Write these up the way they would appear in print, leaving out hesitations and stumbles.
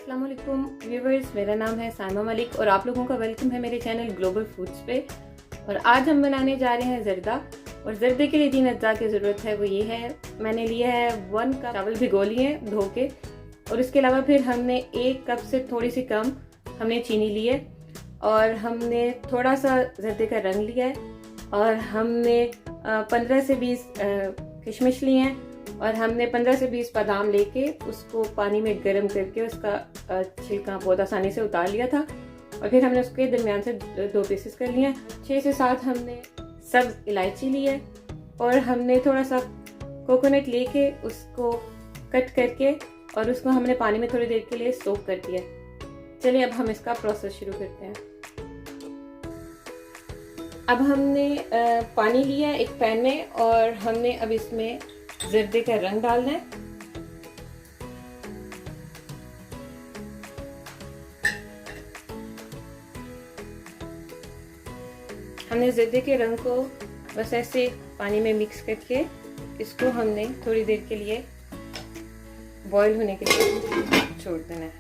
अस्सलाम वालेकुम व्यूवर्स, मेरा नाम है साइमा मलिक और आप लोगों का वेलकम है मेरे चैनल ग्लोबल फूड्स पे। और आज हम बनाने जा रहे हैं ज़र्दा। और ज़र्दे के लिए 3 अज्जा की ज़रूरत है। वो ये है, मैंने लिया है 1 कप चावल भिगो लिए हैं धो के। और उसके अलावा फिर हमने 1 कप से थोड़ी सी कम हमने चीनी ली है। और हमने थोड़ा सा ज़र्दे का रंग लिया है। और हमने 15 से 20 किशमिश लिए हैं। और हमने 15 से 20 बादाम लेके उसको पानी में गर्म करके उसका छिलका बहुत आसानी से उतार लिया था। और फिर हमने उसके दरमियान से 2 पीसेस कर लिए हैं। 6 से 7 हमने सब इलायची ली है। और हमने थोड़ा सा कोकोनट लेके उसको कट करके और उसको हमने पानी में थोड़ी देर के लिए सोक कर दिया। चलिए अब हम इसका प्रोसेस शुरू करते हैं। अब हमने पानी लिया है एक पैन में और हमने अब इसमें ज़र्दे का रंग डालना है। हमने ज़र्दे के रंग को बस ऐसे पानी में मिक्स करके इसको हमने थोड़ी देर के लिए बॉईल होने के लिए छोड़ देना है।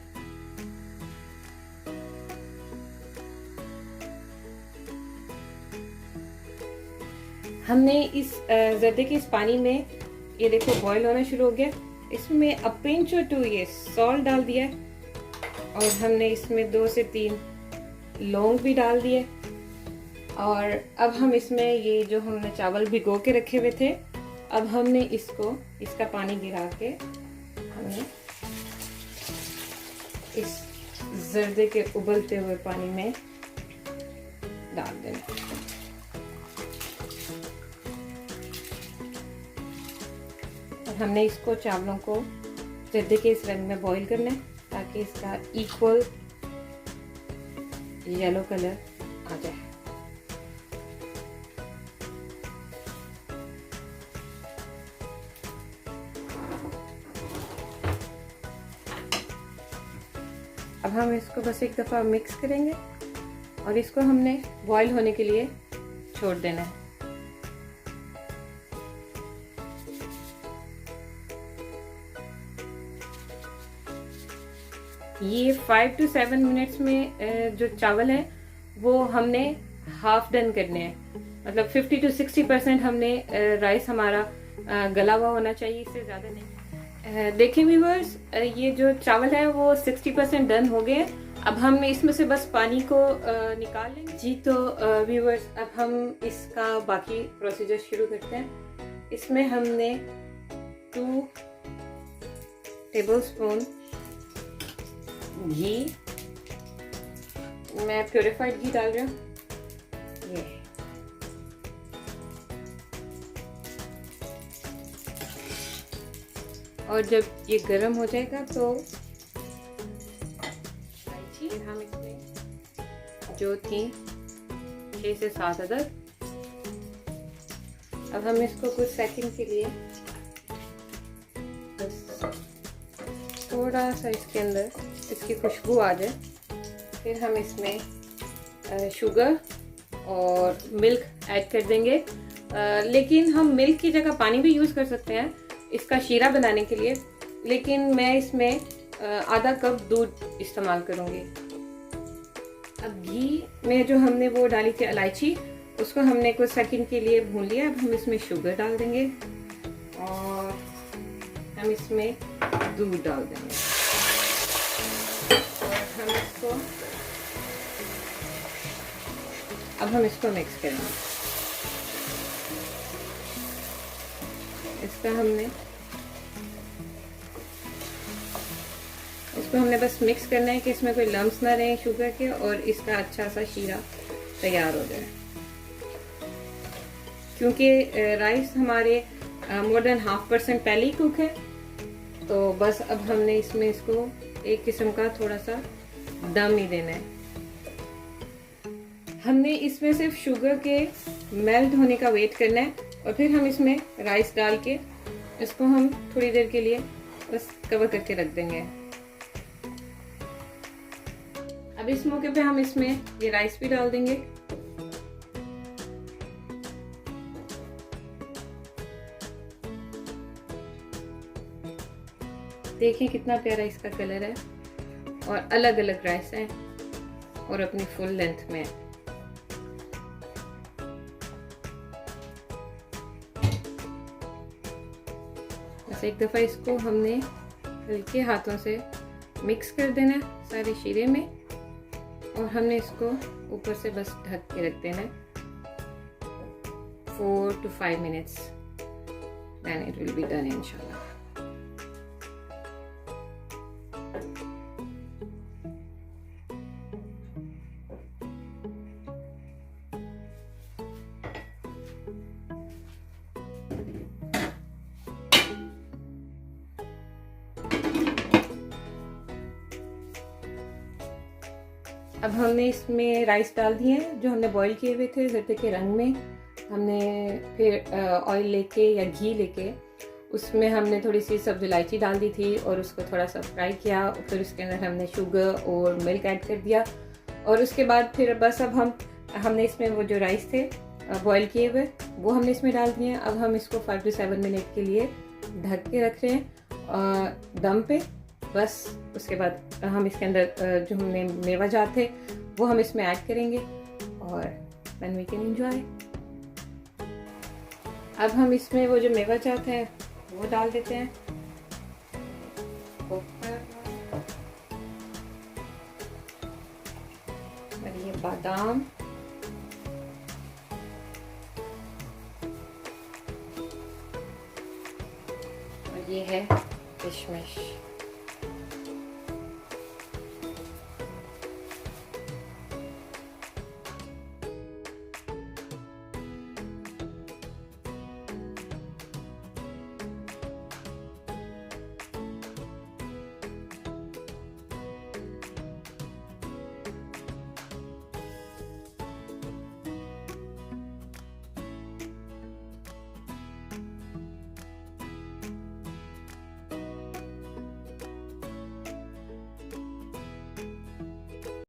हमने इस ज़र्दे के इस पानी में ये देखो बॉईल होना शुरू हो गया। इसमें अ पिंच और 2 ये सॉल्ट डाल दिया है। और हमने इसमें 2 से 3 लौंग भी डाल दिए। और अब हम इसमें ये जो हमने चावल भिगो के रखे हुए थे, अब हमने इसका पानी गिरा के हमने इस ज़र्दे के उबलते हुए पानी में डाल देना। हमने इसको चावलों को ज़र्दे के इस रंग में बॉईल करना है ताकि इसका इक्वल येलो कलर आ जाए। अब हम इसको बस एक दफ़ा मिक्स करेंगे और इसको हमने बॉईल होने के लिए छोड़ देना है। ये 5 to 7 मिनट्स में जो चावल है वो हमने हाफ डन करने हैं। मतलब 50 to 60% हमने राइस हमारा गला हुआ होना चाहिए, इससे ज़्यादा नहीं। देखिए व्यूअर्स, ये जो चावल है वो 60% डन हो गए। अब हम इसमें से बस पानी को निकाल लेंगे। जी तो व्यूअर्स, अब हम इसका बाकी प्रोसीजर शुरू करते हैं। इसमें हमने 2 टेबलस्पून घी, मैं प्योरीफाइड घी डाल रही हूँ। ये और जब ये गर्म हो जाएगा तो हम इसमें जो थी 6 से 7 अदरक, अब हम इसको कुछ सेकंड के लिए बस थोड़ा सा इसके अंदर इसकी खुशबू आ जाए। फिर हम इसमें शुगर और मिल्क ऐड कर देंगे। लेकिन हम मिल्क की जगह पानी भी यूज़ कर सकते हैं इसका शीरा बनाने के लिए। लेकिन मैं इसमें आधा कप दूध इस्तेमाल करूँगी। अब घी में जो हमने वो डाली थी इलायची, उसको हमने कुछ सेकंड के लिए भून लिया। अब हम इसमें शुगर डाल देंगे और हम इसमें दूध डाल देंगे। अब हम इसको मिक्स करेंगे। इसको हमने बस मिक्स करना है कि इसमें कोई लम्स ना रहे शुगर के, और इसका अच्छा सा शीरा तैयार हो जाए। क्योंकि राइस हमारे मोर देन 0.5% पहले ही कुक है, तो बस अब हमने इसमें इसको एक किस्म का थोड़ा सा दम ही देना है। हमने इसमें सिर्फ शुगर के मेल्ट होने का वेट करना है और फिर हम इसमें राइस डाल के इसको हम थोड़ी देर के लिए बस कवर करके रख देंगे। अब इस मौके पे हम इसमें ये राइस भी डाल देंगे। देखिए कितना प्यारा इसका कलर है। और अलग अलग राइस हैं और अपनी फुल लेंथ में। बस एक दफ़ा इसको हमने हल्के हाथों से मिक्स कर देना है सारे शीरे में, और हमने इसको ऊपर से बस ढक के रख देना है 4 to 5 minutes, then it will be done इंशाल्लाह। अब हमने इसमें राइस डाल दिए हैं जो हमने बॉईल किए हुए थे जर्दे के रंग में। हमने फिर ऑयल लेके या घी लेके उसमें हमने थोड़ी सी सब्ज़ इलायची डाल दी थी और उसको थोड़ा सा फ्राई किया। फिर उसके अंदर हमने शुगर और मिल्क ऐड कर दिया, और उसके बाद फिर बस अब हमने इसमें वो जो राइस थे बॉईल किए हुए वो हमने इसमें डाल दिए हैं। अब हम इसको 5 to 7 मिनट के लिए ढक के रख रहे हैं दम पे। बस उसके बाद हम इसके अंदर जो हमने मेवा जात थे वो हम इसमें ऐड करेंगे और देन वी कैन एंजॉय। अब हम इसमें वो जो मेवा जात है वो डाल देते हैं, और ये बादाम और ये है किशमिश।